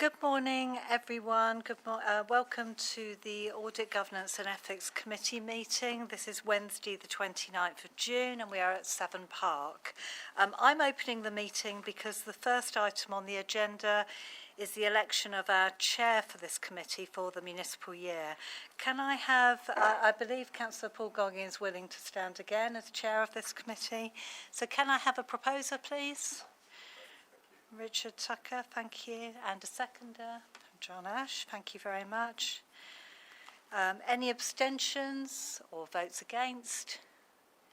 Good morning, everyone. Welcome to the Audit, Governance and Ethics Committee meeting. This is Wednesday, the 29th of June, and we are at Severn Park. I'm opening the meeting because the first item on the agenda is the election of our chair for this committee for the municipal year. Can I have, I believe Councillor Paul Goggin is willing to stand again as chair of this committee. So can I have a proposer, please? Richard Tucker, thank you. And a seconder from John Ash, thank you very much. Any abstentions or votes against?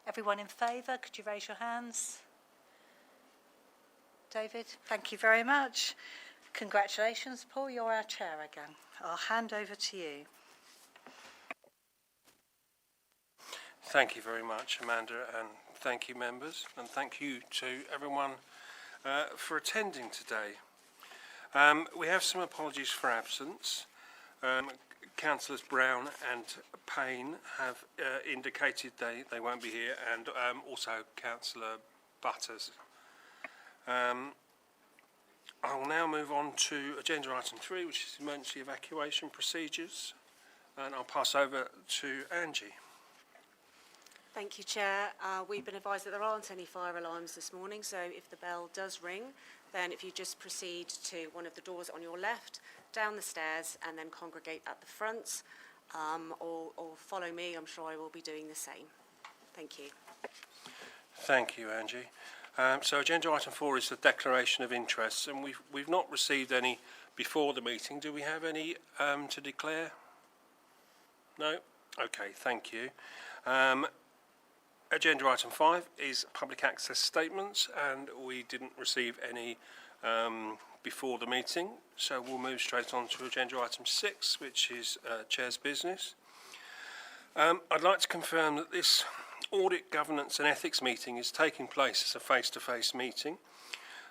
Everyone in favour, could you raise your hands? David, thank you very much. Congratulations, Paul, you're our chair again. I'll hand over to you. Thank you very much, Amanda, and thank you, members, and thank you to everyone for attending today. We have some apologies for absence. Councillors Brown and Payne have indicated they won't be here, and also Councillor Butters. I will now move on to agenda item 3, which is emergency evacuation procedures, and I'll pass over to Angie. Thank you, Chair. We've been advised that there aren't any fire alarms this morning, so if the bell does ring, then if you just proceed to one of the doors on your left, down the stairs, and then congregate at the front, or follow me, I'm sure I will be doing the same. Thank you. Thank you, Angie. So agenda item 4 is the declaration of interests, and we've not received any before the meeting. Do we have any to declare? No? Okay, thank you. Agenda item 5 is public access statements, and we didn't receive any before the meeting, so we'll move straight on to agenda item 6, which is Chair's business. I'd like to confirm that this Audit, Governance and Ethics meeting is taking place as a face-to-face meeting,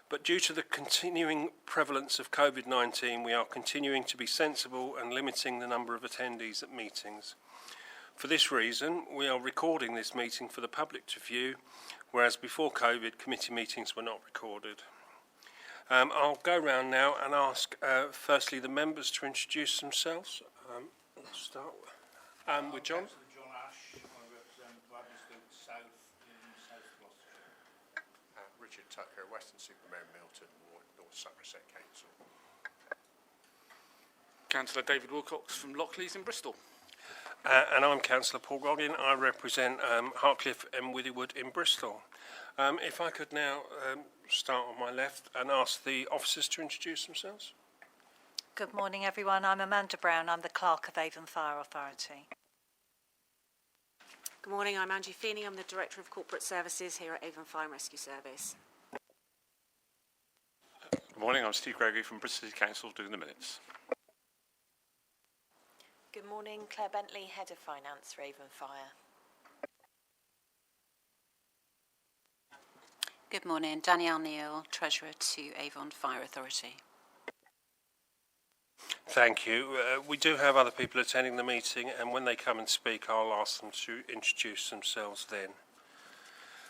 but due to the continuing prevalence of COVID-19, we are continuing to be sensible and limiting the number of attendees at meetings. For this reason, we are recording this meeting for the public to view, whereas before COVID, committee meetings were not recorded. I'll go round now and ask, firstly, the members to introduce themselves. Let's start with John. John Ash, I represent Bradley South in South Gloucestershire. Richard Tucker, Western-super-Mare, Milton, North Somerset Council. Councillor David Wilcox from Lockleys in Bristol. And I'm Councillor Paul Goggin. I represent Hartcliffe and Withywood in Bristol. If I could now start on my left and ask the officers to introduce themselves. Good morning, everyone. I'm Amanda Brown. I'm the Clerk of Avon Fire Authority. Good morning, I'm Angie Feeney. I'm the Director of Corporate Services here at Avon Fire and Rescue Service. Good morning, I'm Steve Gregory from Bristol City Council doing the minutes. Good morning, Claire Bentley, Head of Finance for Avon Fire. Good morning, Danielle Neal, Treasurer to Avon Fire Authority. Thank you. We do have other people attending the meeting, and when they come and speak, I'll ask them to introduce themselves then.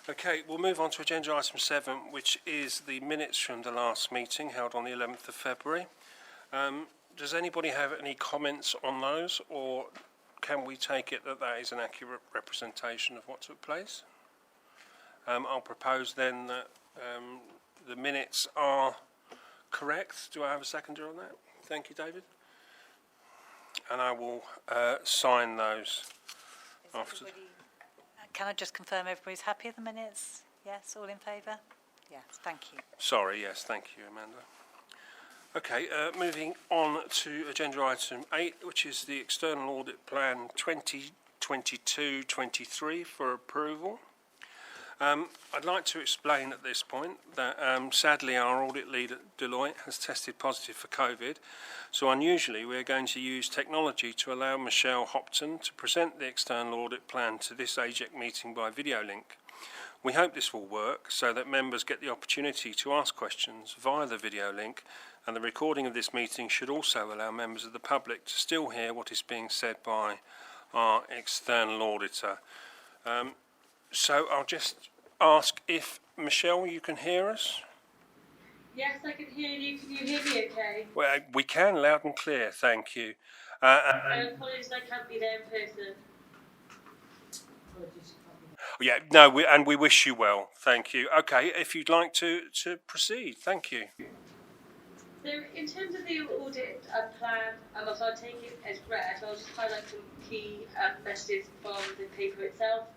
Okay, we'll move on to agenda item 7, which is the minutes from the last meeting held on the 11th of February. Does anybody have any comments on those, or can we take it that that is an accurate representation of what took place? I'll propose then that the minutes are correct. Do I have a seconder on that? Thank you, David. And I will sign those after. Can I just confirm everybody's happy with the minutes? Yes, all in favour? Yes, thank you. Sorry, yes, thank you, Amanda. Okay, moving on to agenda item 8, which is the External Audit Plan 2022-23 for approval. I'd like to explain at this point that sadly our audit lead at Deloitte has tested positive for COVID, so unusually we are going to use technology to allow Michelle Hopton to present the External Audit Plan to this AGEC meeting by video link. We hope this will work so that members get the opportunity to ask questions via the video link, and the recording of this meeting should also allow members of the public to still hear what is being said by our external auditor. So I'll just ask if, Michelle, you can hear us? Yes, I can hear you. Can you hear me okay? okay? We can, loud and clear, thank you. Apologies, I can't be there in person. Yeah, and we wish you well, thank you. Okay, if you'd like to proceed, thank you. So, in terms of the audit plan, I'll take it as read. I'll just highlight some key messages from the paper itself.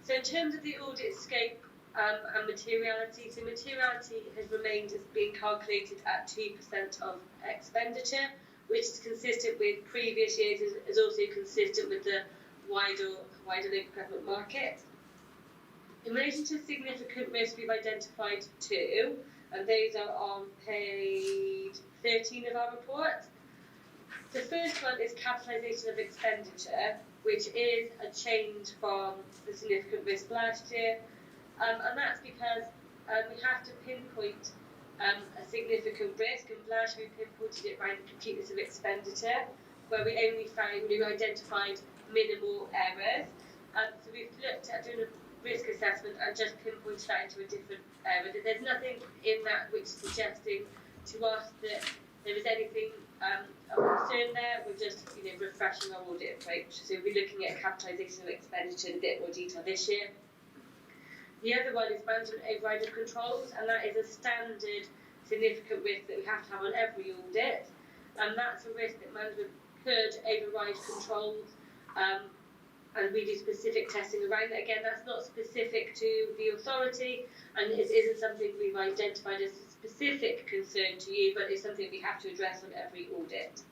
So, in terms of the audit scope and materiality, so materiality has remained as being calculated at 2% of expenditure, which is consistent with previous years, is also consistent with the wider local government market. In relation to significant risks, we've identified two, and those are on page 13 of our report. The first one is capitalisation of expenditure, which is a change from the significant risk last year, and that's because we have to pinpoint a significant risk, and last year we pinpointed it by the completeness of expenditure, where we identified minimal errors. So we've looked at doing a risk assessment and just pinpointed that into a different area. There's nothing in that which is suggesting to us that there is anything of concern there. We're just refreshing our audit approach. So we're looking at capitalisation of expenditure in a bit more detail this year. The other one is management override of controls, and that is a standard significant risk that we have to have on every audit, and that's a risk that management could override controls, and we do specific testing around that. Again, that's not specific to the authority, and it isn't something we've identified as a specific concern to you, but it's something we have to address on every audit.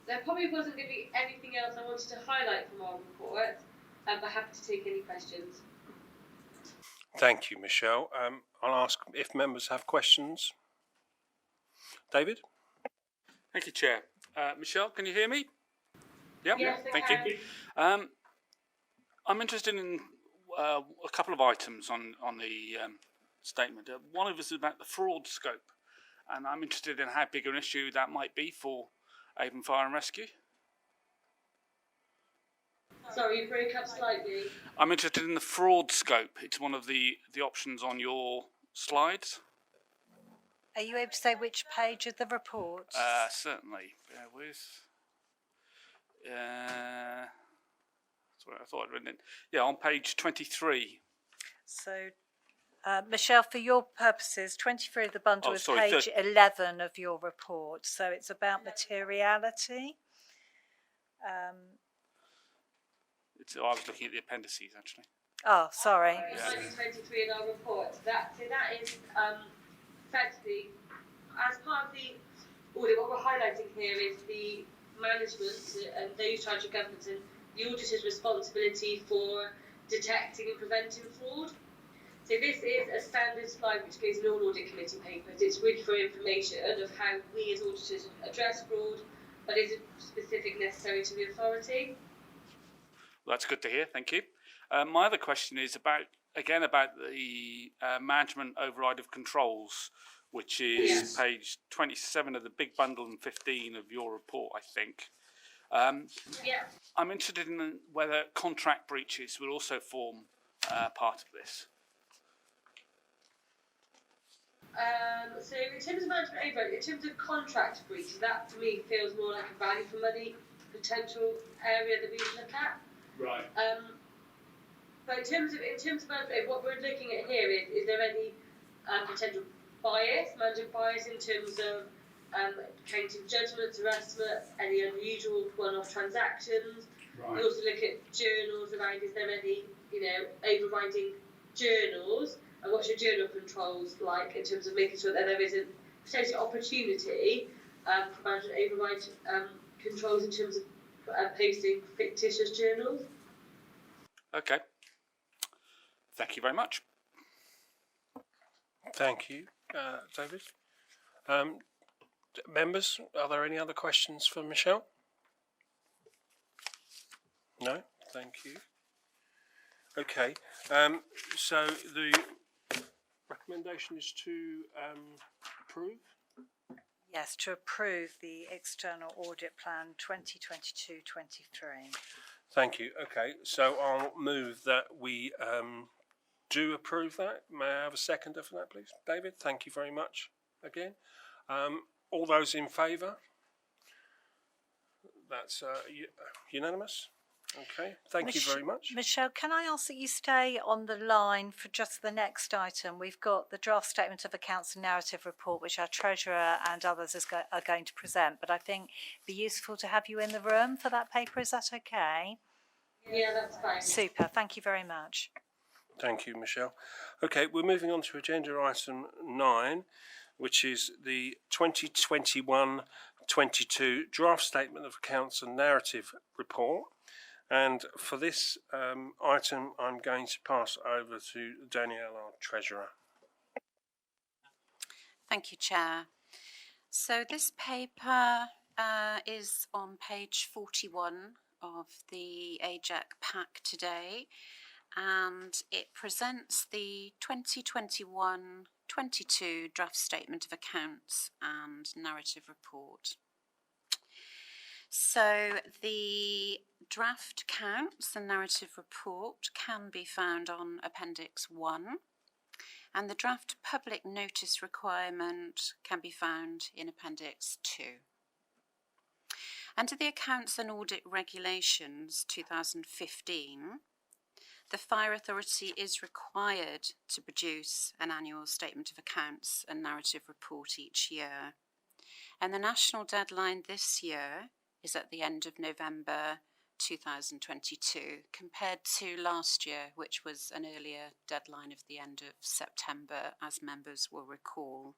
There probably wasn't going to be anything else I wanted to highlight from our report, but happy to take any questions. Thank you, Michelle. I'll ask if members have questions. David? Thank you, Chair. Michelle, can you hear me? Yep. Yes, Thank you. I'm interested in a couple of items on the statement. One of us is about the fraud scope, and I'm interested in how big an issue that might be for Avon Fire and Rescue. Sorry, you broke up slightly. I'm interested in the fraud scope. It's one of the options on your slides. Are you able to say which page of the report? Certainly. Bear with. That's what I thought I'd written in. Yeah, on page 23. So, Michelle, for your purposes, 23 of the bundle is page 11 of your report. So it's about materiality. I was looking at the appendices, actually. Oh, sorry. Yeah. 23 in our report. That is effectively, as part of the audit, what we're highlighting here is the management and those charged with governance and the auditor's responsibility for detecting and preventing fraud. So this is a standard slide which goes in all audit committee papers. It's really for information of how we as auditors address fraud, but is it specific necessary to the authority? Well, that's good to hear, thank you. My other question is about the management override of controls, which is page 27 of the big bundle and 15 of your report, I think. I'm interested in whether contract breaches will also form part of this. So in terms of management override, in terms of contract breaches, that to me feels more like a value for money potential area that we would look at. Right. But in terms of management, what we're looking at here is there any potential management bias in terms of counting judgments or estimates, any unusual one-off transactions. Right. We also look at journals around, is there any, overriding journals, and what's your journal controls like in terms of making sure that there isn't potentially opportunity for management override controls in terms of posting fictitious journals. Okay. Thank you very much. Thank you, David. Members, are there any other questions for Michelle? No? Thank you. Okay, so the recommendation is to approve? Yes, to approve the external audit plan 2022-23. Thank you. Okay, so I'll move that we do approve that. May I have a seconder for that, please? David, thank you very much. again. All those in favour? That's unanimous. Okay, thank you very much. Michelle, can I ask that you stay on the line for just the next item? We've got the draft statement of accounts and narrative report, which our treasurer and others are going to present, but I think it'd be useful to have you in the room for that paper. Is that okay? Yeah, that's fine. Super, thank you very much. Thank you, Michelle. Okay, we're moving on to agenda item 9, which is the 2021-22 draft statement of accounts and narrative report. And for this item, I'm going to pass over to Danielle, our treasurer. Thank you, Chair. So this paper is on page 41 of the AJAC pack today, and it presents the 2021-22 draft statement of accounts and narrative report. So the draft accounts and narrative report can be found on Appendix 1, and the draft public notice requirement can be found in Appendix 2. Under the Accounts and Audit Regulations 2015, the Fire Authority is required to produce an annual statement of accounts and narrative report each year, and the national deadline this year is at the end of November 2022, compared to last year, which was an earlier deadline of the end of September, as members will recall.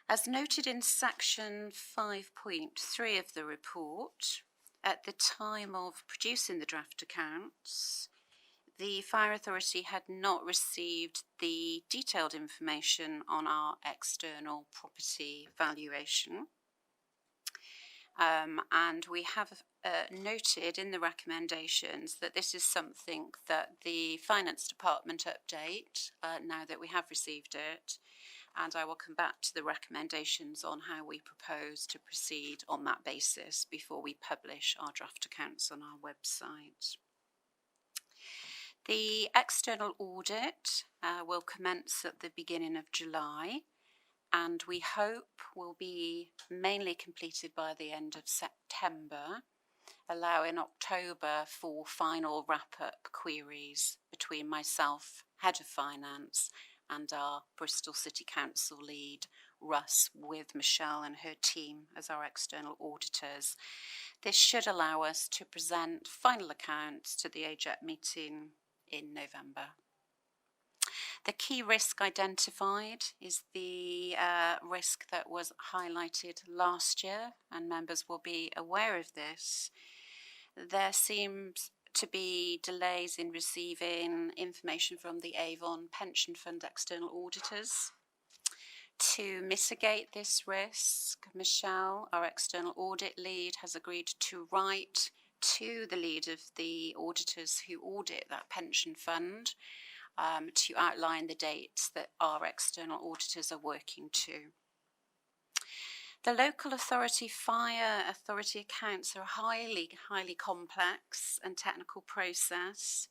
As noted in section 5.3 of the report, at the time of producing the draft accounts, the Fire Authority had not received the detailed information on our external property valuation. And we have noted in the recommendations that this is something that the Finance Department update now that we have received it, and I will come back to the recommendations on how we propose to proceed on that basis before we publish our draft accounts on our website. The external audit will commence at the beginning of July, and we hope will be mainly completed by the end of September, allowing October for final wrap-up queries between myself, Head of Finance, and our Bristol City Council lead, Russ, with Michelle and her team as our external auditors. This should allow us to present final accounts to the AJAC meeting in November. The key risk identified is the risk that was highlighted last year, and members will be aware of this. There seems to be delays in receiving information from the Avon pension fund external auditors. To mitigate this risk, Michelle, our external audit lead, has agreed to write to the lead of the auditors who audit that pension fund to outline the dates that our external auditors are working to. The local authority fire authority accounts are a highly complex and technical process.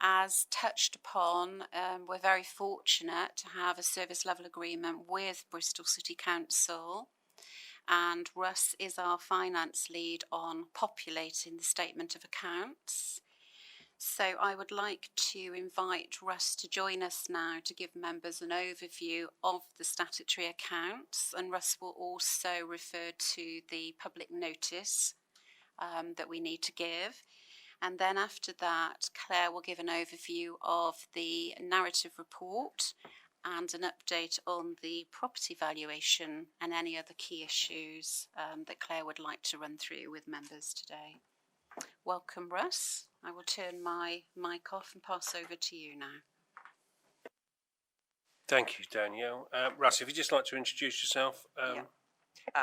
As touched upon, we're very fortunate to have a service level agreement with Bristol City Council, and Russ is our finance lead on populating the statement of accounts. So I would like to invite Russ to join us now to give members an overview of the statutory accounts, and Russ will also refer to the public notice that we need to give. And then after that, Claire will give an overview of the narrative report and an update on the property valuation and any other key issues that Claire would like to run through with members today. Welcome, Russ. I will turn my mic off and pass over to you now. Thank you, Danielle. Russ, if you'd just like to introduce yourself.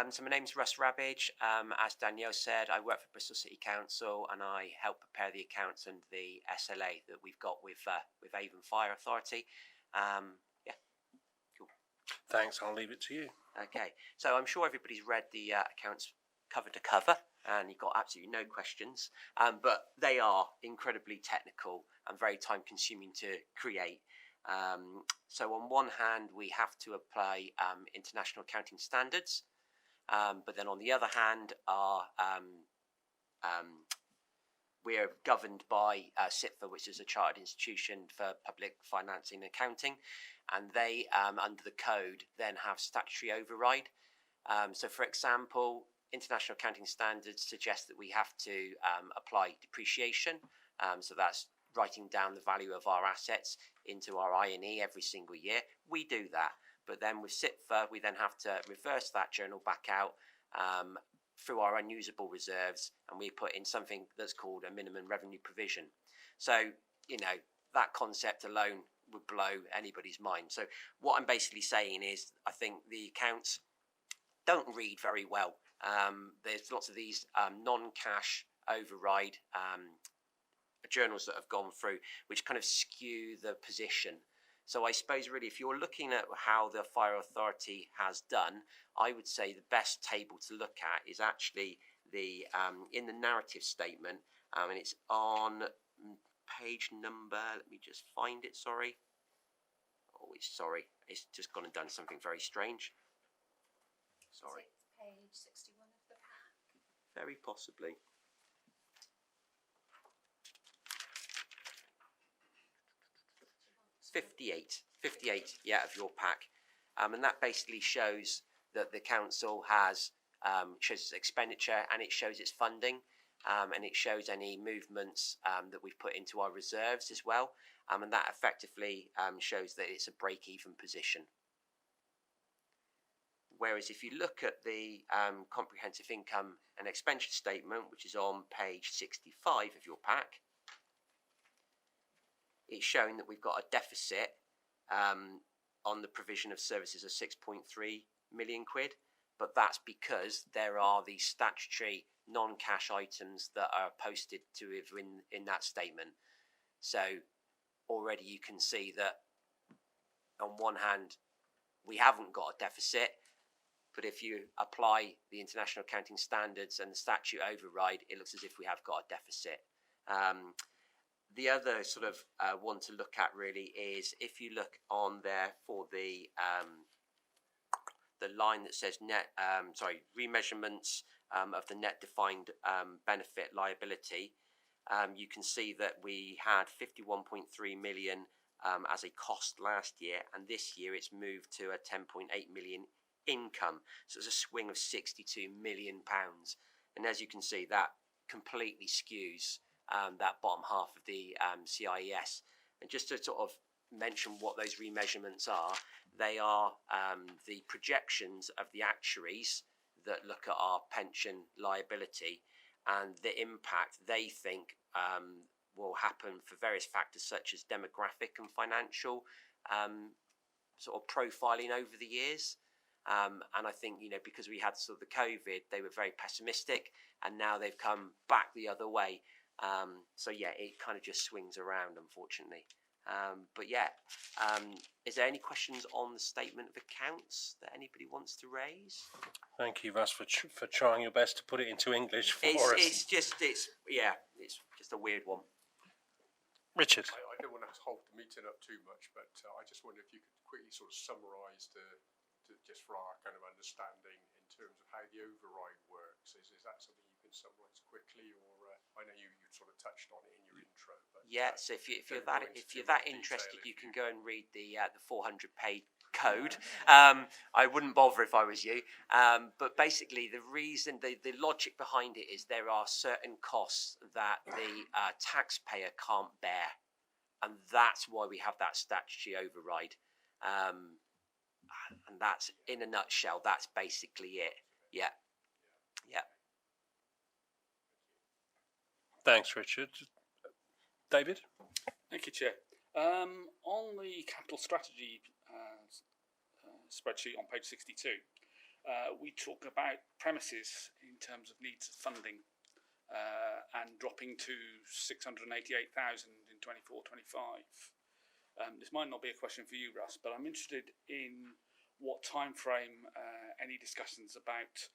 So my name's Russ Rabbage. As Danielle said, I work for Bristol City Council and I help prepare the accounts and the SLA that we've got with Avon Fire Authority. Cool. Thanks, I'll leave it to you. Okay, so I'm sure everybody's read the accounts cover to cover and you've got absolutely no questions, but they are incredibly technical and very time consuming to create. So on one hand, we have to apply international accounting standards, but then on the other hand, we're governed by SIPFA, which is a chartered institution for public financing and accounting, and they, under the code, then have statutory override. So, for example, international accounting standards suggest that we have to apply depreciation. So that's writing down the value of our assets into our I&E every single year. We do that. But then with SIPFA, we then have to reverse that journal back out through our unusable reserves, and we put in something that's called a minimum revenue provision. So, that concept alone would blow anybody's mind. So what I'm basically saying is I think the accounts don't read very well. There's lots of these non-cash override journals that have gone through, which kind of skew the position. So I suppose really if you're looking at how the Fire Authority has done, I would say the best table to look at is actually the in the narrative statement, and it's on page number, let me just find it, sorry. It's just gone and done something very strange. Sorry. Page 61 of the pack. Very possibly. It's 58, yeah, of your pack. And that basically shows that the council has, shows its expenditure and it shows its funding, and it shows any movements that we've put into our reserves as well. And that effectively shows that it's a break-even position. Whereas if you look at the comprehensive income and expenditure statement, which is on page 65 of your pack, it's showing that we've got a deficit on the provision of services of 6.3 million quid, but that's because there are these statutory non-cash items that are posted to in that statement. So already you can see that on one hand we haven't got a deficit, but if you apply the international accounting standards and the statute override, it looks as if we have got a deficit. The other sort of one to look at really is if you look on there for the line that says remeasurements of the net defined benefit liability, you can see that we had 51.3 million as a cost last year, and this year it's moved to a 10.8 million income. So it's a swing of 62 million pounds, and as you can see, that completely skews that bottom half of the CIES. And just to sort of mention what those remeasurements are, they are the projections of the actuaries that look at our pension liability and the impact they think will happen for various factors such as demographic and financial sort of profiling over the years. And I think, because we had sort of the COVID, they were very pessimistic, and now they've come back the other way. So yeah, it kind of just swings around, unfortunately. But yeah, is there any questions on the statement of accounts that anybody wants to raise? Thank you, Russ, for trying your best to put it into English for us. It's just a weird one. Richard. I don't want to hold the meeting up too much, but I just wonder if you could quickly sort of summarise just for our kind of understanding in terms of how the override works. Is that something you can summarise quickly, or I know you sort of touched on it in your intro. But, so if you're that interested, you can go and read the 400-page code. I wouldn't bother if I was you. But basically, the reason, the logic behind it is there are certain costs that the taxpayer can't bear, and that's why we have that statutory override. And that's, in a nutshell, that's basically it. Yeah. Thanks, Richard. David? Thank you, Chair. On the capital strategy spreadsheet on page 62, we talk about premises in terms of needs of funding and dropping to 688,000 in 24-25. This might not be a question for you, Russ, but I'm interested in what time frame any discussions about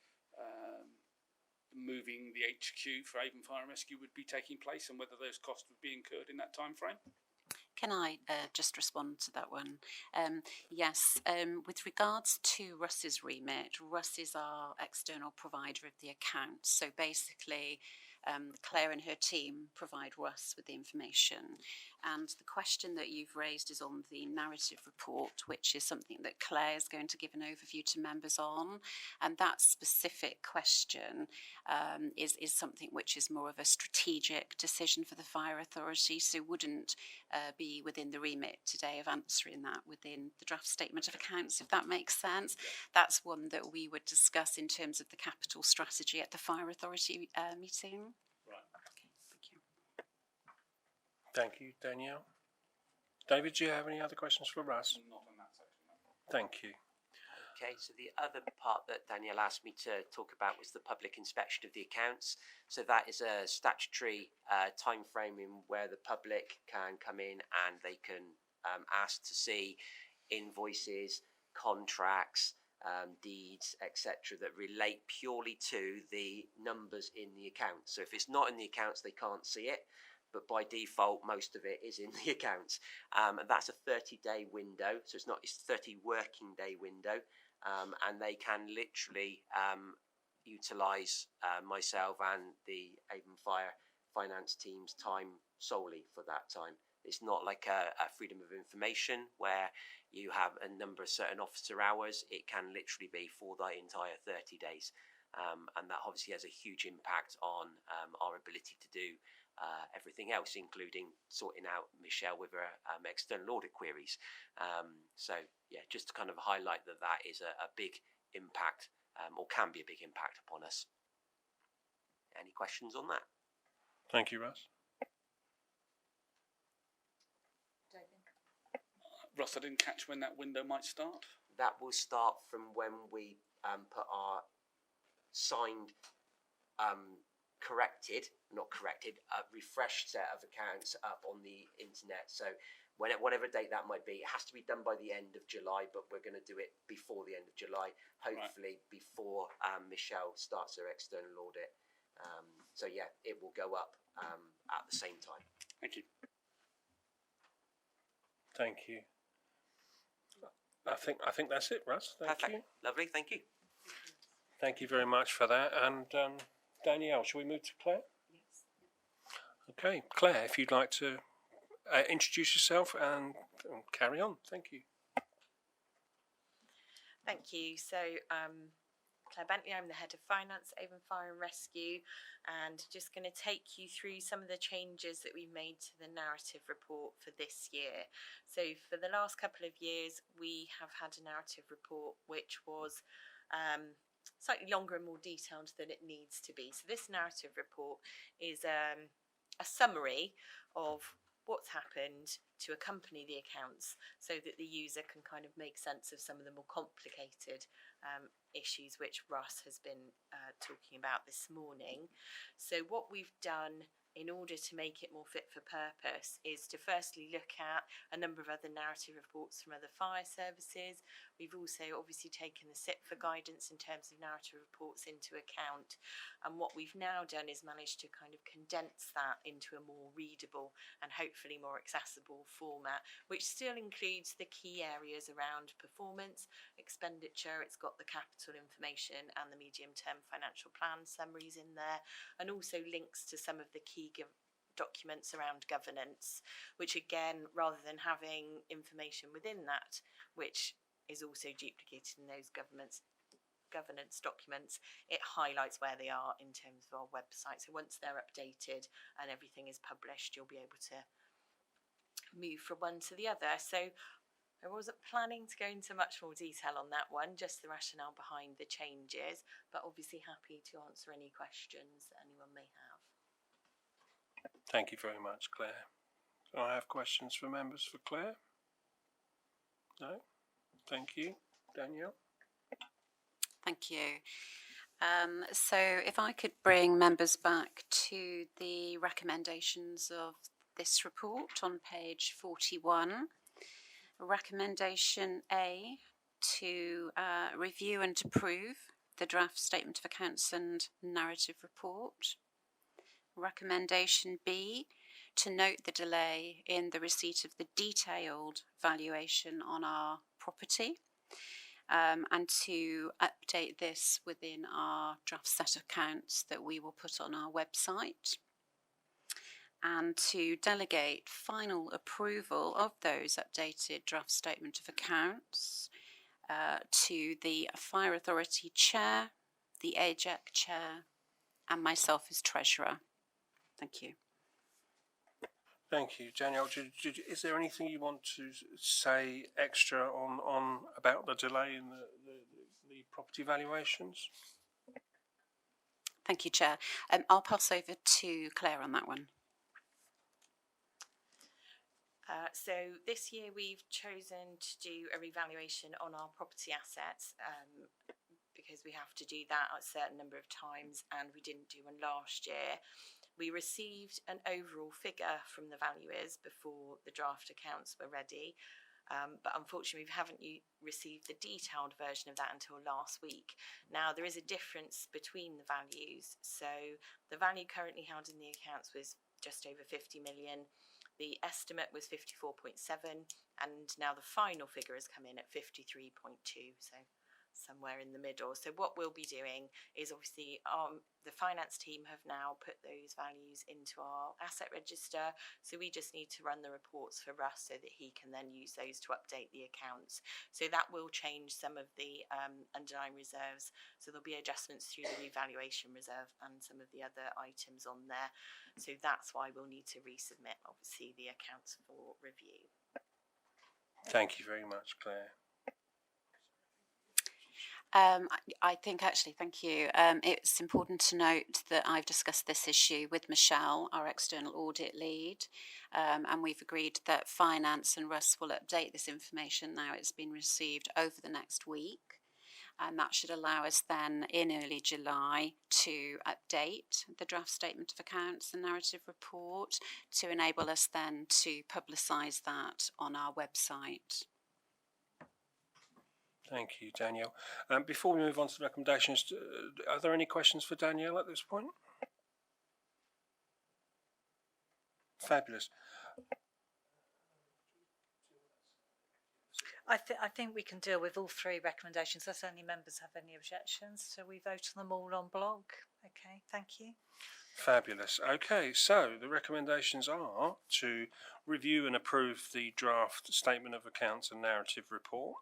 moving the HQ for Avon Fire and Rescue would be taking place, and whether those costs would be incurred in that time frame. Can I just respond to that one? Yes, with regards to Russ's remit, Russ is our external provider of the accounts. So basically, Claire and her team provide Russ with the information. And the question that you've raised is on the narrative report, which is something that Claire is going to give an overview to members on. And that specific question is something which is more of a strategic decision for the Fire Authority, so wouldn't be within the remit today of answering that within the draft statement of accounts, if that makes sense. That's one that we would discuss in terms of the capital strategy at the Fire Authority meeting. Right. Okay, thank you. Thank you, Danielle. David, do you have any other questions for Russ? Not on that section. No. Thank you. Okay, so the other part that Danielle asked me to talk about was the public inspection of the accounts. So that is a statutory time frame in where the public can come in and they can ask to see invoices, contracts, deeds, etc., that relate purely to the numbers in the accounts. So if it's not in the accounts, they can't see it. But by default, most of it is in the accounts. And that's a 30-day window. So it's 30 working day window. And they can literally utilise myself and the Avon Fire finance team's time solely for that time. It's not like a freedom of information where you have a number of certain officer hours. It can literally be for the entire 30 days. And that obviously has a huge impact on our ability to do everything else, including sorting out Michelle with her external audit queries. So, yeah, just to kind of highlight that is a big impact, or can be a big impact upon us. Any questions on that? Thank you, Russ. Russ, I didn't catch when that window might start. That will start from when we put our signed, refreshed set of accounts up on the internet. So whatever date that might be, it has to be done by the end of July, but we're going to do it before the end of July, hopefully before Michelle starts her external audit. So yeah, it will go up at the same time. Thank you. Thank you. I think that's it, Russ. Thank Perfect. you. Lovely. Thank you. Thank you very much for that. And Danielle, shall we move to Claire? Yes. Okay, Claire, if you'd like to introduce yourself and carry on. Thank you. Thank you. So, Claire Bentley, I'm the Head of Finance, Avon Fire and Rescue, and just going to take you through some of the changes that we've made to the narrative report for this year. So for the last couple of years, we have had a narrative report which was slightly longer and more detailed than it needs to be. So this narrative report is a summary of what's happened to accompany the accounts so that the user can kind of make sense of some of the more complicated issues which Russ has been talking about this morning. So what we've done in order to make it more fit for purpose is to firstly look at a number of other narrative reports from other fire services. We've also obviously taken the SIPFA guidance in terms of narrative reports into account, and what we've now done is managed to kind of condense that into a more readable and hopefully more accessible format, which still includes the key areas around performance, expenditure. It's got the capital information and the medium-term financial plan summaries in there, and also links to some of the key documents around governance, which again, rather than having information within that, which is also duplicated in those governance documents, it highlights where they are in terms of our website. So once they're updated and everything is published, you'll be able to move from one to the other. So I wasn't planning to go into much more detail on that one, just the rationale behind the changes, but obviously happy to answer any questions that anyone may have. Thank you very much, Claire. Do I have questions for members for Claire? No? Thank you. Danielle? Thank you. So if I could bring members back to the recommendations of this report on page 41. Recommendation A, to review and approve the draft statement of accounts and narrative report. Recommendation B, to note the delay in the receipt of the detailed valuation on our property, and to update this within our draft set of accounts that we will put on our website, and to delegate final approval of those updated draft statement of accounts to the Fire Authority Chair, the AJAC Chair, and myself as Treasurer. Thank you. Thank you, Danielle. Is there anything you want to say extra on about the delay in the property valuations? Thank you, Chair. I'll pass over to Claire on that one. So this year we've chosen to do a revaluation on our property assets because we have to do that a certain number of times, and we didn't do one last year. We received an overall figure from the valuers before the draft accounts were ready, but unfortunately we haven't received the detailed version of that until last week. Now, there is a difference between the values. So the value currently held in the accounts was just over 50 million. The estimate was 54.7, and now the final figure has come in at 53.2, so somewhere in the middle. So what we'll be doing is, obviously the finance team have now put those values into our asset register, so we just need to run the reports for Russ so that he can then use those to update the accounts. So that will change some of the underlying reserves, so there'll be adjustments through the revaluation reserve and some of the other items on there. So that's why we'll need to resubmit, obviously, the accounts for review. Thank you very much, Claire. I think actually, thank you. It's important to note that I've discussed this issue with Michelle, our external audit lead, and we've agreed that Finance and Russ will update this information now it's been received over the next week. And that should allow us then in early July to update the draft statement of accounts and narrative report to enable us then to publicise that on our website. Thank you, Danielle. Before we move on to the recommendations, are there any questions for Danielle at this point? Fabulous. I think we can deal with all three recommendations, unless any members have any objections. So we vote on them all en bloc. Okay, thank you. Fabulous. Okay, so the recommendations are to review and approve the draft statement of accounts and narrative report,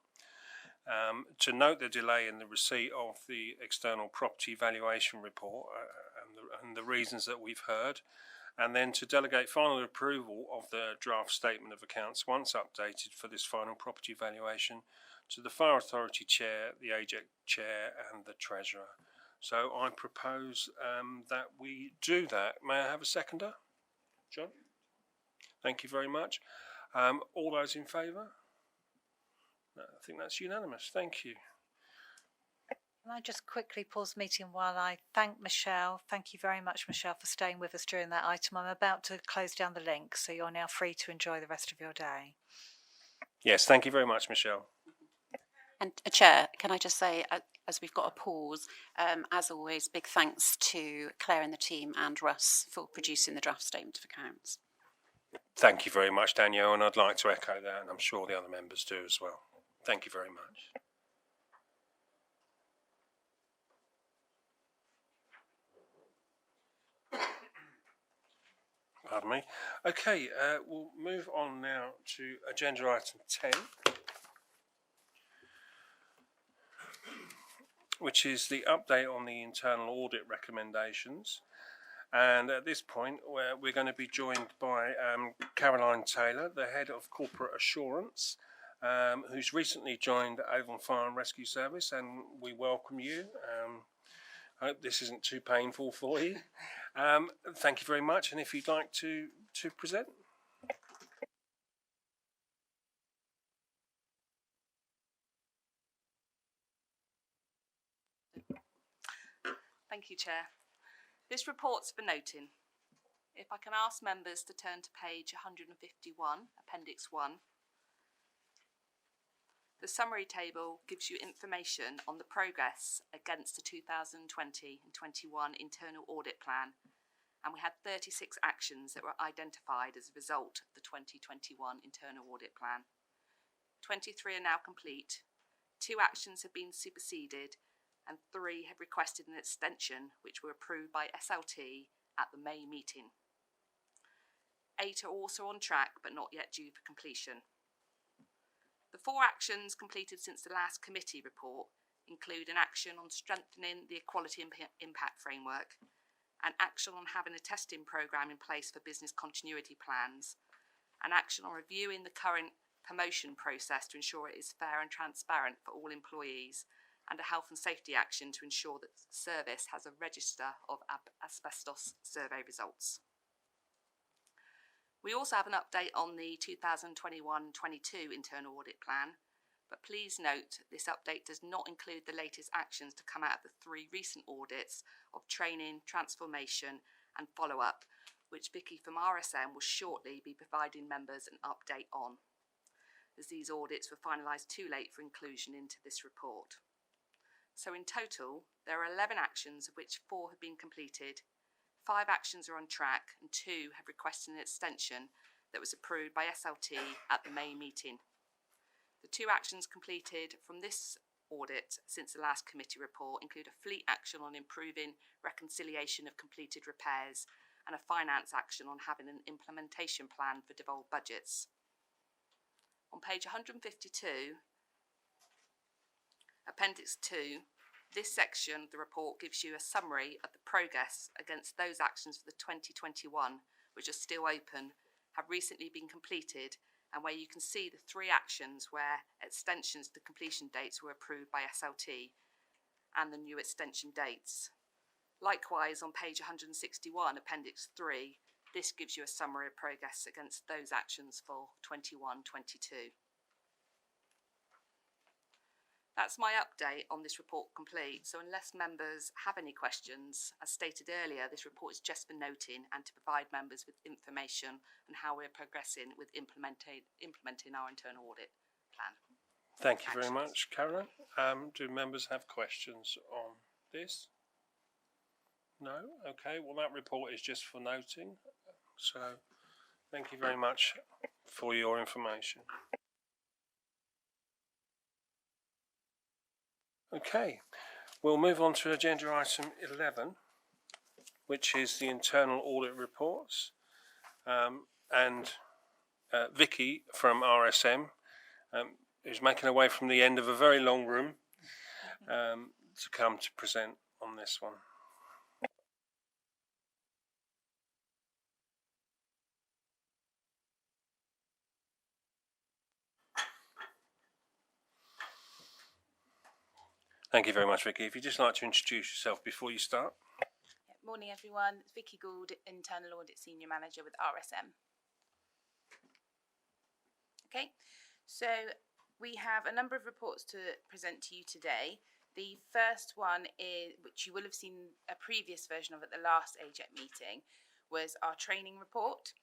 to note the delay in the receipt of the external property valuation report and the reasons that we've heard, and then to delegate final approval of the draft statement of accounts once updated for this final property valuation to the Fire Authority Chair, the AJAC Chair and the Treasurer. So I propose that we do that. May I have a seconder? John? Thank you very much. All those in favour? No, I think that's unanimous. Thank you. Can I just quickly pause the meeting while I thank Michelle? Thank you very much, Michelle, for staying with us during that item. I'm about to close down the link, so you're now free to enjoy the rest of your day. Yes, thank you very much, Michelle. And Chair, can I just say, as we've got a pause, as always, big thanks to Claire and the team and Russ for producing the draft statement of accounts. Thank you very much, Danielle, and I'd like to echo that, and I'm sure the other members do as well. Thank you very much. Pardon me. Okay, we'll move on now to agenda item 10, which is the update on the internal audit recommendations. And at this point, we're going to be joined by Caroline Taylor, the Head of Corporate Assurance, who's recently joined Avon Fire and Rescue Service, and we welcome you. I hope this isn't too painful for you. Thank you very much, and if you'd like to present. Thank you, Chair. This report's for noting. If I can ask members to turn to page 151, Appendix 1. The summary table gives you information on the progress against the 2020 and 21 internal audit plan and we had 36 actions that were identified as a result of the 2021 internal audit plan. 23 are now complete, 2 actions have been superseded, and 3 have requested an extension, which were approved by SLT at the May meeting. 8 are also on track, but not yet due for completion. The 4 actions completed since the last committee report include an action on strengthening the equality impact framework, an action on having a testing programme in place for business continuity plans, an action on reviewing the current promotion process to ensure it is fair and transparent for all employees, and a health and safety action to ensure that the service has a register of asbestos survey results. We also have an update on the 2021-22 internal audit plan, but please note this update does not include the latest actions to come out of the 3 recent audits of training, transformation and follow-up, which Vicky from RSM will shortly be providing members an update on, as these audits were finalised too late for inclusion into this report. So in total, there are 11 actions, of which 4 have been completed, 5 actions are on track and 2 have requested an extension that was approved by SLT at the May meeting. The 2 actions completed from this audit since the last committee report include a fleet action on improving reconciliation of completed repairs and a finance action on having an implementation plan for devolved budgets. On page 152, Appendix 2, this section of the report gives you a summary of the progress against those actions for the 2021, which are still open, have recently been completed, and where you can see the 3 actions where extensions to completion dates were approved by SLT and the new extension dates. Likewise, on page 161, Appendix 3, this gives you a summary of progress against those actions for 21-22. That's my update on this report complete. So unless members have any questions, as stated earlier, this report is just for noting and to provide members with information on how we're progressing with implementing our internal audit plan. Thank you very much, Carolyn. Do members have questions on this? No? Okay, well that report is just for noting. So thank you very much for your information. Okay, we'll move on to agenda item 11, which is the internal audit reports. Vicky from RSM is making her way from the end of a very long room to come to present on this one. Thank you very much, Vicky. If you'd just like to introduce yourself before you start. Morning, everyone. It's Vicky Gould, Internal Audit Senior Manager with RSM. Okay, so we have a number of reports to present to you today. The first one is, which you will have seen a previous version of at the last AGEC meeting, was our training report.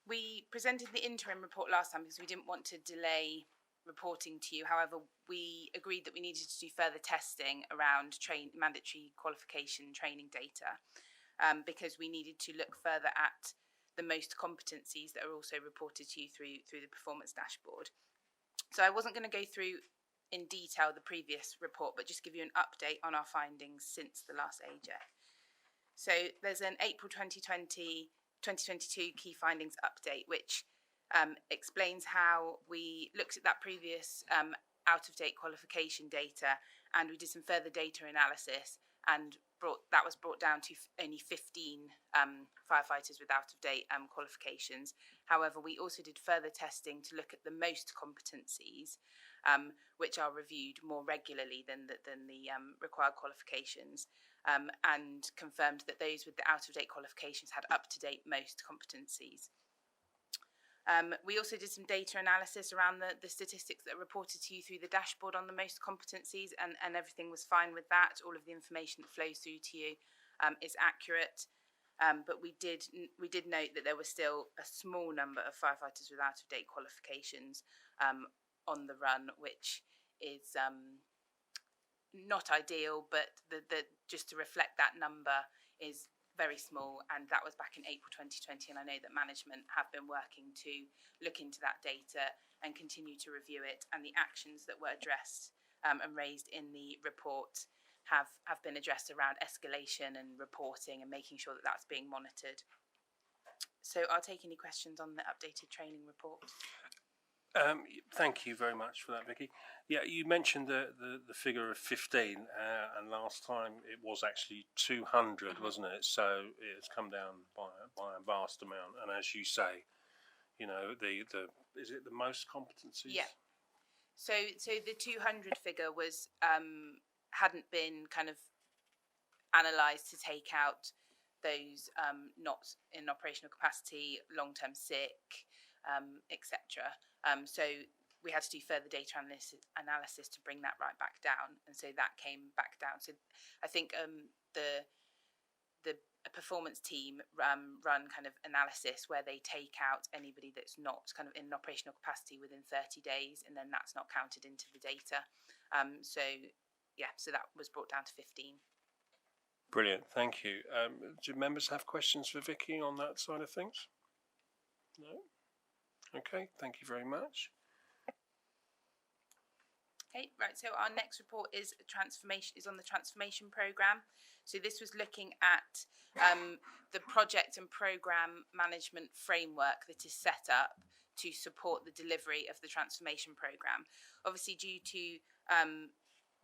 We presented the interim report last time because we didn't want to delay reporting to you. However, we agreed that we needed to do further testing around mandatory qualification training data because we needed to look further at the most competencies that are also reported to you through the performance dashboard. So I wasn't going to go through in detail the previous report, but just give you an update on our findings since the last AGEC. So there's an April 2022 key findings update, which explains how we looked at that previous out-of-date qualification data, and we did some further data analysis, and that was brought down to only 15 firefighters with out-of-date qualifications. However, we also did further testing to look at the most competencies, which are reviewed more regularly than the required qualifications, and confirmed that those with the out-of-date qualifications had up-to-date most competencies. We also did some data analysis around the statistics that are reported to you through the dashboard on the most competencies, and everything was fine with that. All of the information that flows through to you is accurate, but we did note that there was still a small number of firefighters with out-of-date qualifications on the run, which is not ideal, but just to reflect that number is very small, and that was back in April 2020, and I know that management have been working to look into that data and continue to review it, and the actions that were addressed and raised in the report have been addressed around escalation and reporting and making sure that that's being monitored. So I'll take any questions on the updated training report. Thank you very much for that, Vicky. Yeah, you mentioned the figure of 15, and last time it was actually 200, wasn't it? So it's come down by a vast amount. And as you say, you know, the is it the most competencies? Yeah. So the 200 figure was hadn't been kind of analysed to take out those not in operational capacity, long-term sick, etc. So we had to do further data analysis to bring that right back down, and so that came back down. So I think the performance team run kind of analysis where they take out anybody that's not kind of in an operational capacity within 30 days, and then that's not counted into the data. So that was brought down to 15. Brilliant, thank you. Do members have questions for Vicky on that side of things? No? Okay, thank you very much. Okay, right, so our next report is on the transformation programme. So this was looking at the project and programme management framework that is set up to support the delivery of the transformation programme. Obviously, due to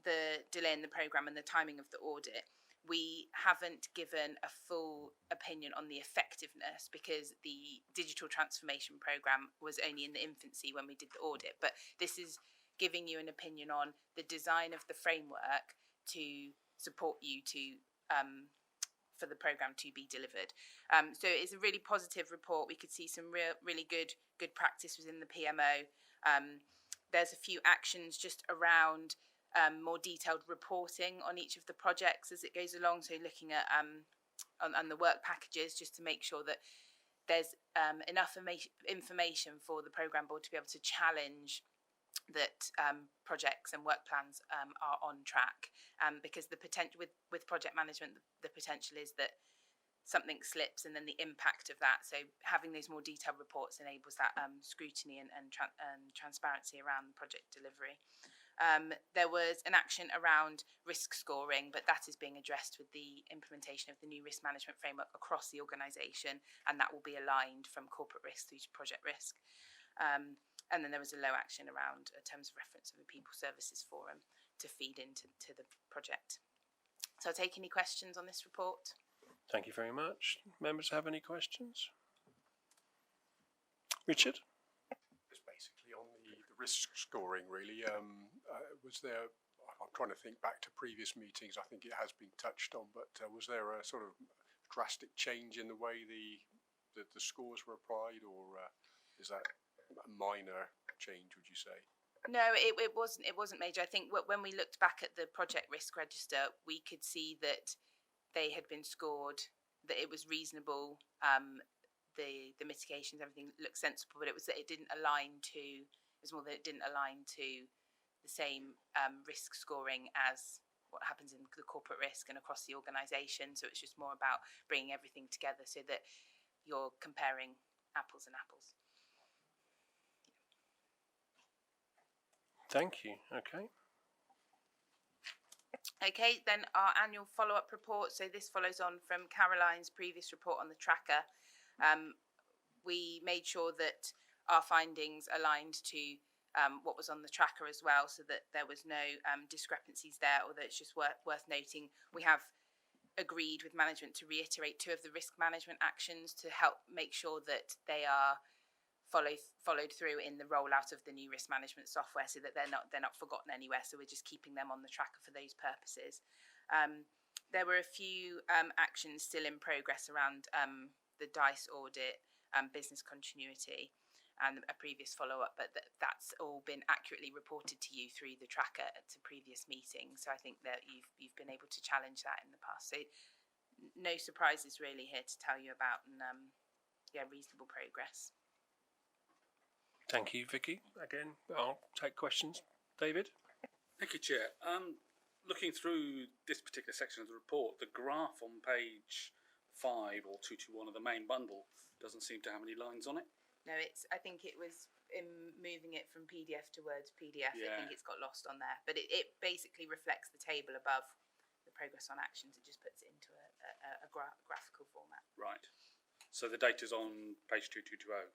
the delay in the programme and the timing of the audit, we haven't given a full opinion on the effectiveness because the digital transformation programme was only in the infancy when we did the audit. But this is giving you an opinion on the design of the framework to support you to for the programme to be delivered. So it's a really positive report. We could see some really good practice within the PMO. There's a few actions just around more detailed reporting on each of the projects as it goes along. So looking at on the work packages just to make sure that there's enough information for the programme board to be able to challenge that projects and work plans are on track. Because the potential with project management, the potential is that something slips and then the impact of that. So having those more detailed reports enables that scrutiny and transparency around project delivery. There was an action around risk scoring, but that is being addressed with the implementation of the new risk management framework across the organisation, and that will be aligned from corporate risk through to project risk. And then there was a low action around terms of reference of a people services forum to feed into the project. So I'll take any questions on this report. Thank you very much. Members have any questions? Richard? It's basically on the risk scoring, really. Was there, I'm trying to think back to previous meetings, I think it has been touched on, but was there a sort of drastic change in the way the scores were applied, or is that a minor change, would you say? No, it wasn't major. I think when we looked back at the project risk register, we could see that they had been scored, that it was reasonable, the mitigations, everything looked sensible, but it was that it didn't align to, it was more that it didn't align to the same risk scoring as what happens in the corporate risk and across the organisation. So it's just more about bringing everything together so that you're comparing apples and apples. Thank you. Okay. Okay, then our annual follow-up report. So this follows on from Caroline's previous report on the tracker. We made sure that our findings aligned to what was on the tracker as well, so that there was no discrepancies there, although it's just worth noting we have agreed with management to reiterate 2 of the risk management actions to help make sure that they are followed through in the rollout of the new risk management software, so that they're not forgotten anywhere. So we're just keeping them on the tracker for those purposes. There were a few actions still in progress around the DICE audit, business continuity, and a previous follow-up, but that's all been accurately reported to you through the tracker at a previous meeting. So I think that you've been able to challenge that in the past. So no surprises really here to tell you about, and reasonable progress. Thank you, Vicky. Again, I'll take questions. David? Thank you, Chair. looking through this particular section of the report, the graph on page 5 or 221 of the main bundle doesn't seem to have any lines on it. No, I think it was in moving it from PDF to Word to PDF. Yeah. I think it's got lost on there, but it basically reflects the table above the progress on actions. It just puts it into a graphical format. Right. So the data's on page 2220.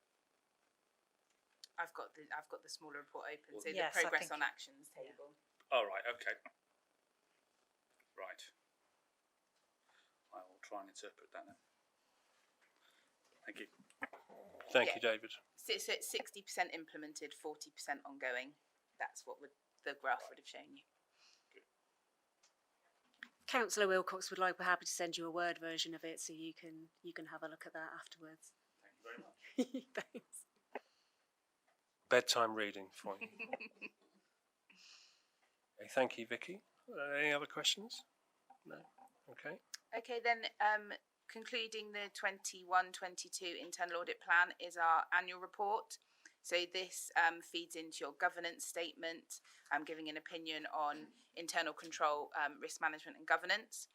I've got the smaller report open. So Yes, the I progress think- on actions table. Oh, right, okay. Right. I will try and interpret that then. Thank you. Thank Yeah. you, David. So it's 60% implemented, 40% ongoing. That's what the graph would have shown you. Councillor Wilcox would like, we're happy to send you a Word version of it so you can have a look at that afterwards. Thank you very much. Thanks. Bedtime reading for you. Okay, thank you, Vicky. Any other questions? No? Okay. Okay, then concluding the 21-22 internal audit plan is our annual report. So this feeds into your governance statement, giving an opinion on internal control, risk management and governance.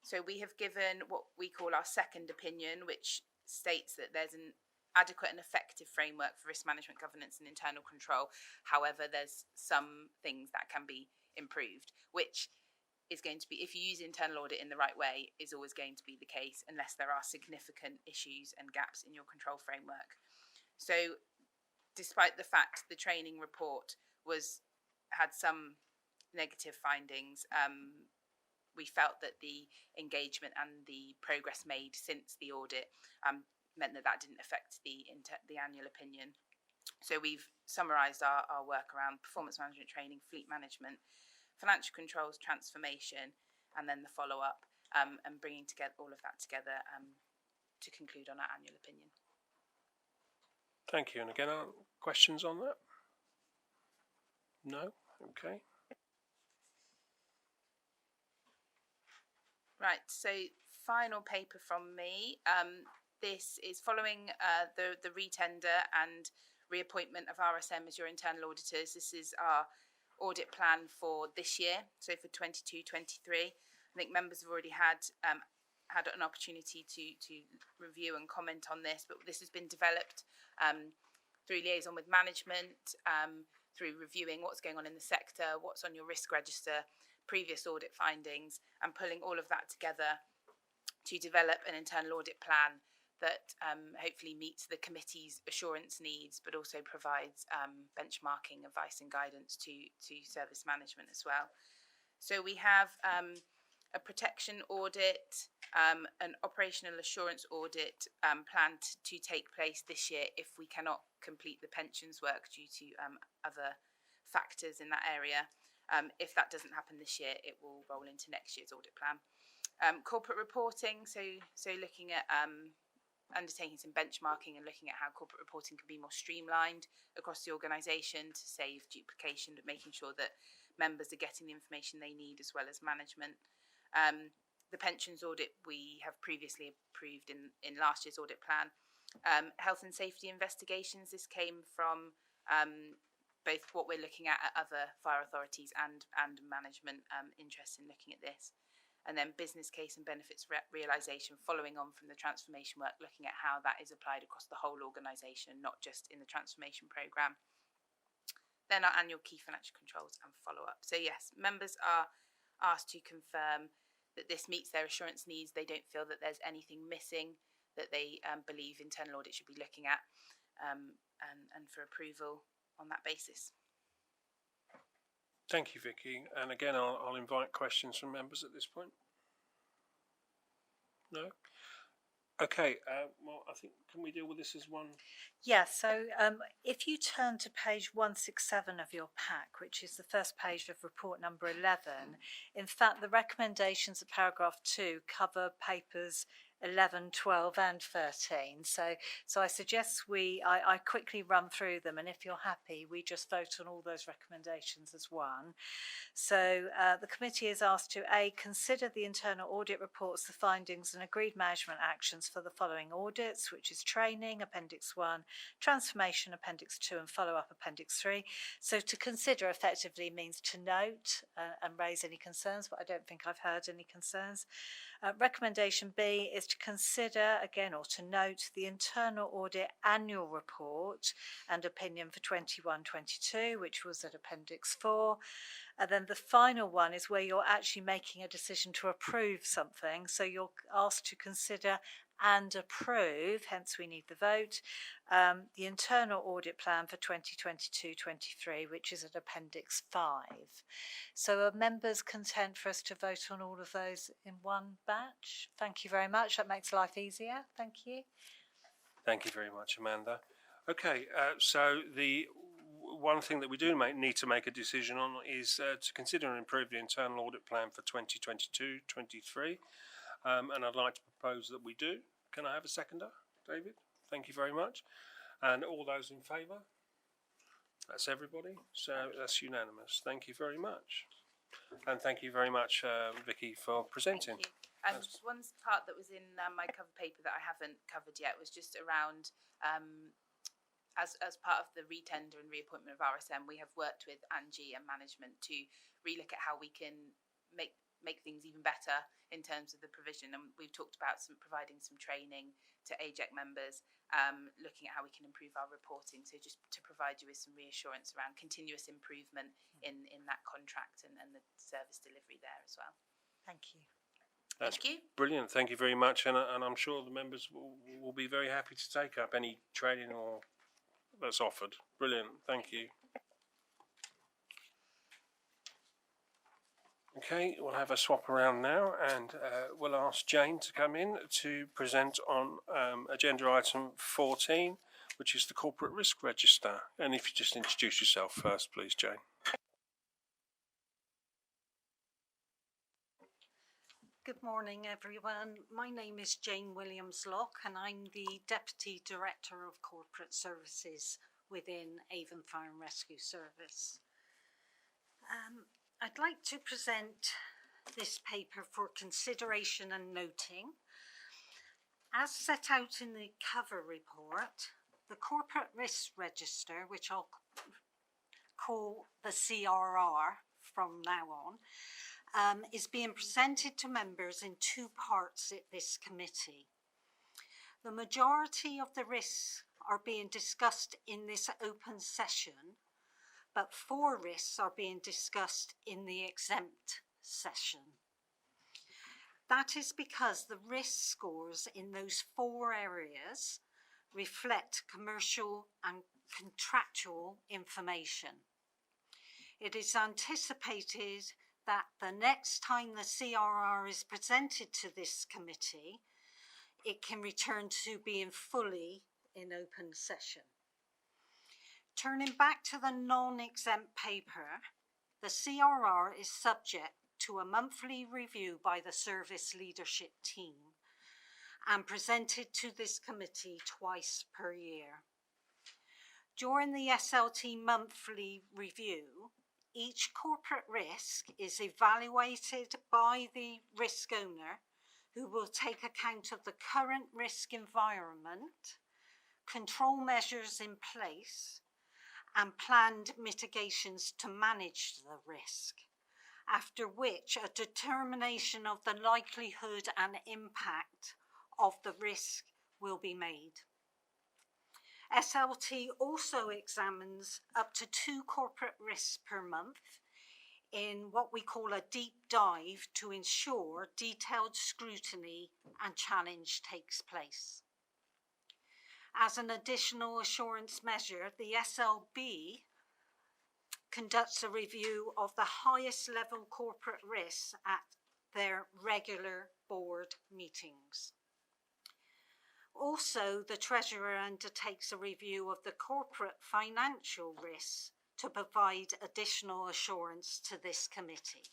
So we have given what we call our second opinion, which states that there's an adequate and effective framework for risk management, governance and internal control. However, there's some things that can be improved, which is going to be, if you use internal audit in the right way, is always going to be the case unless there are significant issues and gaps in your control framework. So despite the fact the training report had some negative findings, we felt that the engagement and the progress made since the audit meant that didn't affect the annual opinion. So we've summarised our work around performance management training, fleet management, financial controls, transformation, and then the follow-up, and bringing together all of that together to conclude on our annual opinion. Thank you. And again, questions on that? No? Okay. Right, so final paper from me. This is following the retender and reappointment of RSM as your internal auditors. This is our audit plan for this year, so for 22-23. I think members have already had an opportunity to review and comment on this, but this has been developed through liaison with management, through reviewing what's going on in the sector, what's on your risk register, previous audit findings, and pulling all of that together to develop an internal audit plan that hopefully meets the committee's assurance needs, but also provides benchmarking advice and guidance to service management as well. So we have a protection audit, an operational assurance audit planned to take place this year if we cannot complete the pensions work due to other factors in that area. If that doesn't happen this year, it will roll into next year's audit plan. Corporate reporting, so looking at undertaking some benchmarking and looking at how corporate reporting can be more streamlined across the organisation to save duplication, but making sure that members are getting the information they need as well as management. The pensions audit we have previously approved in last year's audit plan. Health and safety investigations, this came from both what we're looking at other fire authorities and management interest in looking at this. And then business case and benefits realisation following on from the transformation work, looking at how that is applied across the whole organisation, not just in the transformation programme. Then our annual key financial controls and follow-up. So yes, members are asked to confirm that this meets their assurance needs. They don't feel that there's anything missing that they believe internal audit should be looking at, and for approval on that basis. Thank you, Vicky. And again, I'll invite questions from members at this point. No? Okay, well, I think, can we deal with this as one? Yeah, so if you turn to page 167 of your pack, which is the first page of report number 11, in fact, the recommendations of paragraph 2 cover papers 11, 12 and 13. So I suggest I quickly run through them, and if you're happy, we just vote on all those recommendations as one. So the committee is asked to A, consider the internal audit reports, the findings and agreed management actions for the following audits, which is training, Appendix 1, transformation, Appendix 2 and follow-up, Appendix 3. So to consider effectively means to note and raise any concerns, but I don't think I've heard any concerns. Recommendation B is to consider, again, or to note the internal audit annual report and opinion for 21-22, which was at Appendix 4. And then the final one is where you're actually making a decision to approve something. So you're asked to consider and approve, hence we need the vote, the internal audit plan for 2022-23, which is at Appendix 5. So are members content for us to vote on all of those in one batch? Thank you very much. That makes life easier. Thank you. Thank you very much, Amanda. Okay, so the one thing that we do need to make a decision on is to consider and improve the internal audit plan for 2022-23. And I'd like to propose that we do. Can I have a seconder, David? Thank you very much. And all those in favour? That's everybody. So that's unanimous. Thank you very much. And thank you very much, Vicky, for presenting. Thank you. Just one part that was in my cover paper that I haven't covered yet was just around, as part of the retender and reappointment of RSM, we have worked with Angie and management to relook at how we can make things even better in terms of the provision, and we've talked about providing some training to AJEC members, looking at how we can improve our reporting. So just to provide you with some reassurance around continuous improvement in that contract and the service delivery there as well. Thank you. That's Thank you. Brilliant. Thank you very much, and I'm sure the members will be very happy to take up any training or that's offered. Brilliant. Thank you. Okay, we'll have a swap around now, and we'll ask Jane to come in to present on agenda item 14, which is the corporate risk register. And if you just introduce yourself first, please, Jane. Good morning, everyone. My name is Jane Williams-Locke, and I'm the Deputy Director of Corporate Services within Avon Fire and Rescue Service. I'd like to present this paper for consideration and noting. As set out in the cover report, the Corporate Risk Register, which I'll call the CRR from now on, is being presented to members in two parts at this committee. The majority of the risks are being discussed in this open session, but 4 risks are being discussed in the exempt session. That is because the risk scores in those 4 areas reflect commercial and contractual information. It is anticipated that the next time the CRR is presented to this committee, it can return to being fully in open session. Turning back to the non-exempt paper, the CRR is subject to a monthly review by the service leadership team and presented to this committee twice per year. During the SLT monthly review, each corporate risk is evaluated by the risk owner, who will take account of the current risk environment, control measures in place, and planned mitigations to manage the risk, after which a determination of the likelihood and impact of the risk will be made. SLT also examines up to 2 corporate risks per month in what we call a deep dive to ensure detailed scrutiny and challenge takes place. As an additional assurance measure, the SLB conducts a review of the highest level corporate risks at their regular board meetings. Also, the Treasurer undertakes a review of the corporate financial risks to provide additional assurance to this committee.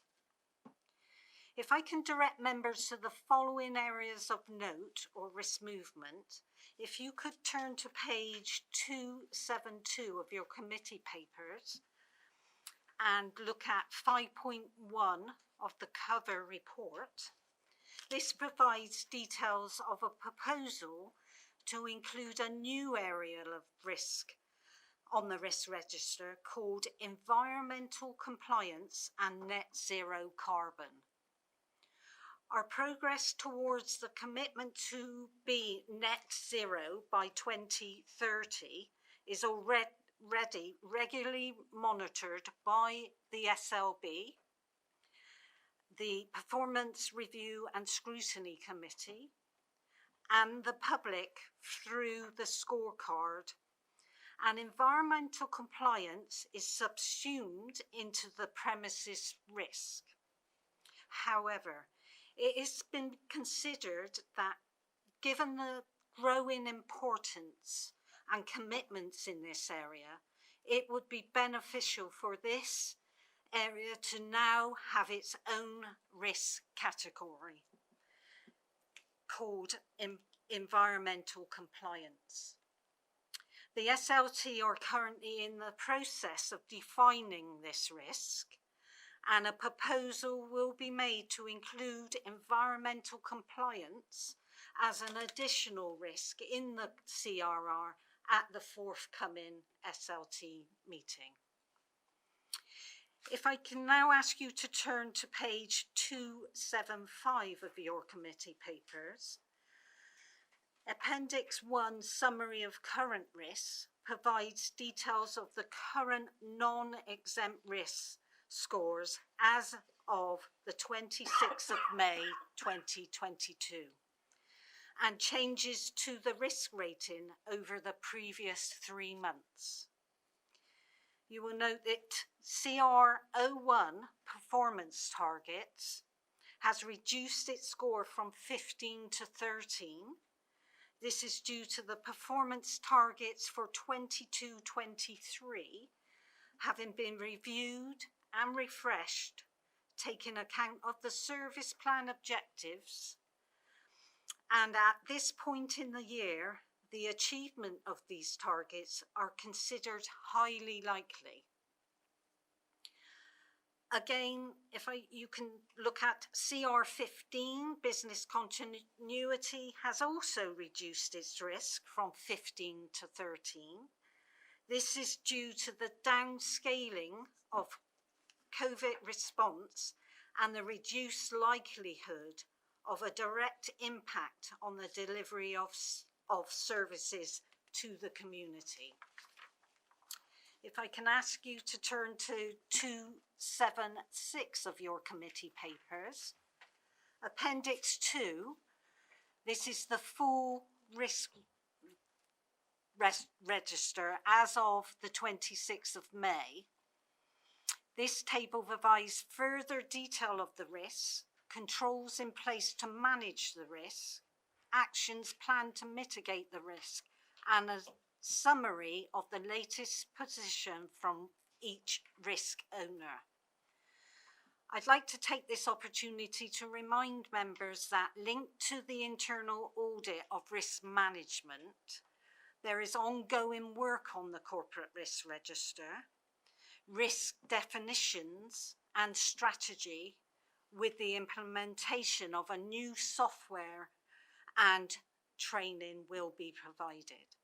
If I can direct members to the following areas of note or risk movement, if you could turn to page 272 of your committee papers and look at 5.1 of the cover report. This provides details of a proposal to include a new area of risk on the risk register called environmental compliance and net zero carbon. Our progress towards the commitment to be net zero by 2030 is already regularly monitored by the SLB, the Performance Review and Scrutiny Committee, and the public through the scorecard. And environmental compliance is subsumed into the premises risk. However, it has been considered that given the growing importance and commitments in this area, it would be beneficial for this area to now have its own risk category called environmental compliance. The SLT are currently in the process of defining this risk, and a proposal will be made to include environmental compliance as an additional risk in the CRR at the forthcoming SLT meeting. If I can now ask you to turn to page 275 of your committee papers. Appendix 1, Summary of Current Risks, provides details of the current non-exempt risk scores as of the 26th of May 2022 and changes to the risk rating over the previous 3 months. You will note that CR01 performance targets has reduced its score from 15 to 13. This is due to the performance targets for 22-23 having been reviewed and refreshed, taking account of the service plan objectives. And at this point in the year, the achievement of these targets are considered highly likely. Again, you can look at CR15, business continuity has also reduced its risk from 15 to 13. This is due to the downscaling of COVID response and the reduced likelihood of a direct impact on the delivery of services to the community. If I can ask you to turn to 276 of your committee papers. Appendix 2, this is the full risk register as of the 26th of May. This table provides further detail of the risks, controls in place to manage the risk, actions planned to mitigate the risk, and a summary of the latest position from each risk owner. I'd like to take this opportunity to remind members that linked to the internal audit of risk management, there is ongoing work on the corporate risk register, risk definitions and strategy with the implementation of a new software, and training will be provided.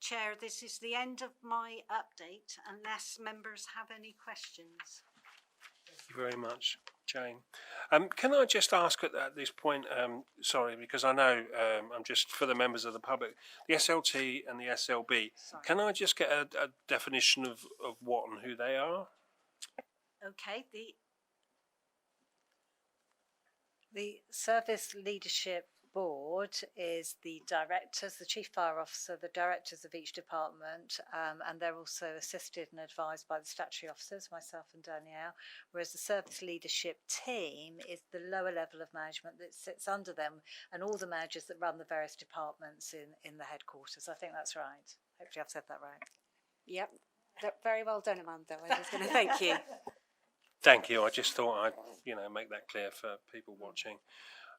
Chair, this is the end of my update, unless members have any questions. Thank you very much, Jane. Can I just ask at this point, sorry, because I know I'm just for the members of the public, the SLT and the SLB, sorry. Can I just get a definition of what and who they are? Okay, the Service Leadership Board is the directors, the Chief Fire Officer, the directors of each department, and they're also assisted and advised by the statutory officers, myself and Danielle, whereas the Service Leadership Team is the lower level of management that sits under them and all the managers that run the various departments in the headquarters. I think that's right. Hopefully I've said that right. Yep, very well done, Amanda. I was going to thank you. Thank you. I just thought I'd, make that clear for people watching.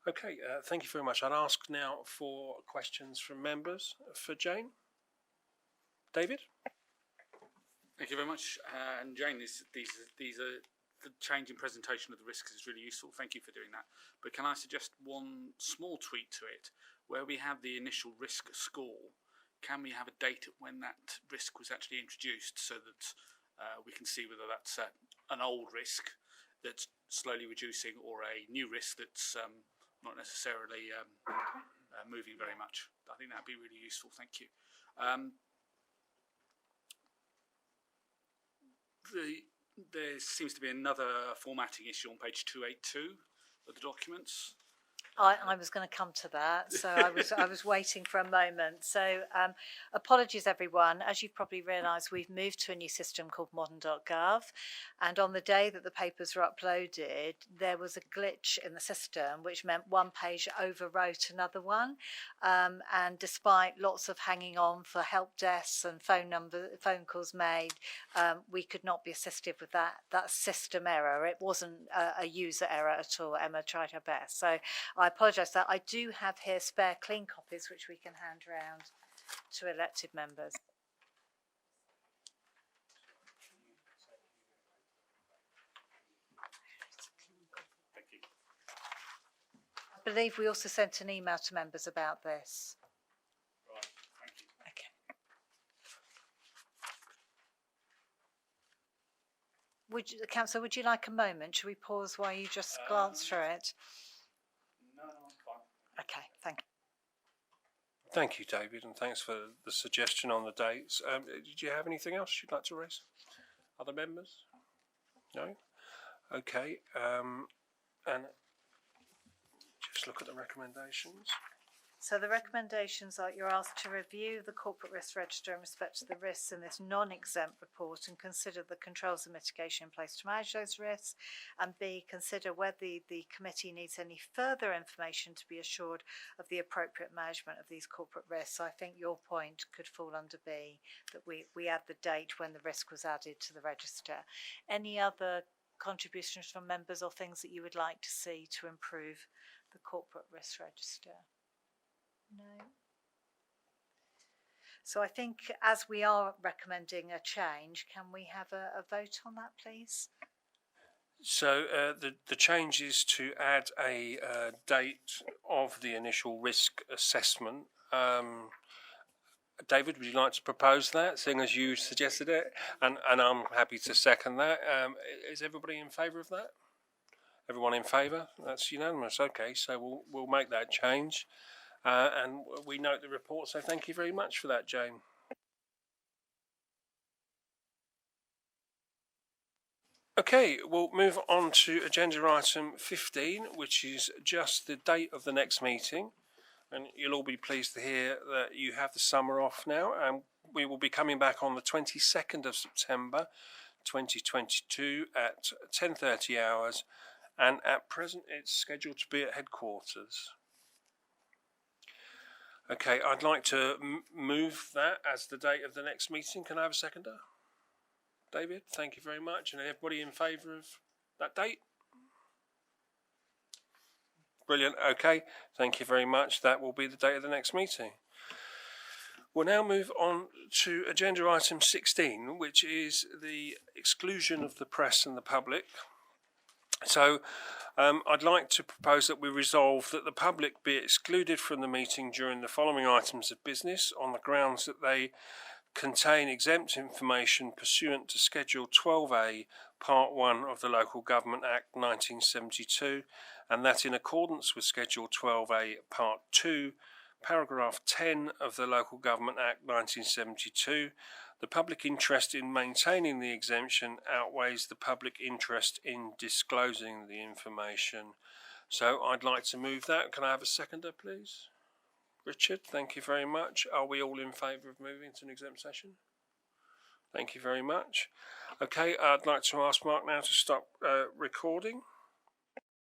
Okay, thank you very much. I'd ask now for questions from members. For Jane? David? Thank you very much. And Jane, these are the change in presentation of the risks is really useful. Thank you for doing that. But can I suggest one small tweak to it, where we have the initial risk score? Can we have a date at when that risk was actually introduced, so that we can see whether that's an old risk that's slowly reducing or a new risk that's not necessarily moving very much? I think that'd be really useful. Thank you. There seems to be another formatting issue on page 282 of the documents. I was going to come to that, so I was waiting for a moment. So apologies, everyone. As you've probably realised, we've moved to a new system called modern.gov, and on the day that the papers were uploaded, there was a glitch in the system, which meant one page overwrote another one. And despite lots of hanging on for help desks and phone calls made, we could not be assisted with that system error. It wasn't a user error at all. Emma tried her best. So I apologise for that. I do have here spare clean copies which we can hand around to elected members. Thank you. I believe we also sent an email to members about this. Right, thank you. Okay. Councillor, would you like a moment? Should we pause while you just glance through it? No, I'm fine. Okay, thank you. Thank you, David, and thanks for the suggestion on the dates. Did you have anything else you'd like to raise? Other members? No? Okay, and just look at the recommendations. So the recommendations are you're asked to review the corporate risk register in respect to the risks in this non-exempt report and consider the controls and mitigation in place to manage those risks, and B, consider whether the committee needs any further information to be assured of the appropriate management of these corporate risks. So I think your point could fall under B, that we add the date when the risk was added to the register. Any other contributions from members or things that you would like to see to improve the corporate risk register? No. So I think as we are recommending a change, can we have a vote on that, please? So the change is to add a date of the initial risk assessment. David, would you like to propose that, seeing as you suggested it? And I'm happy to second that. Is everybody in favour of that? Everyone in favour? That's unanimous. Okay, so we'll make that change. And we note the report, so thank you very much for that, Jane. Okay, we'll move on to agenda item 15, which is just the date of the next meeting. And you'll all be pleased to hear that you have the summer off now. And we will be coming back on the 22nd of September 2022 at 10:30 hours. And at present, it's scheduled to be at headquarters. Okay, I'd like to move that as the date of the next meeting. Can I have a seconder? David, thank you very much. And everybody in favour of that date? Brilliant. Okay, thank you very much. That will be the date of the next meeting. We'll now move on to agenda item 16, which is the exclusion of the press and the public. So I'd like to propose that we resolve that the public be excluded from the meeting during the following items of business on the grounds that they contain exempt information pursuant to Schedule 12A, Part 1 of the Local Government Act 1972, and that in accordance with Schedule 12A, Part 2, Paragraph 10 of the Local Government Act 1972, the public interest in maintaining the exemption outweighs the public interest in disclosing the information. So I'd like to move that. Can I have a seconder, please? Richard, thank you very much. Are we all in favour of moving to an exempt session? Thank you very much. Okay, I'd like to ask Mark now to stop recording.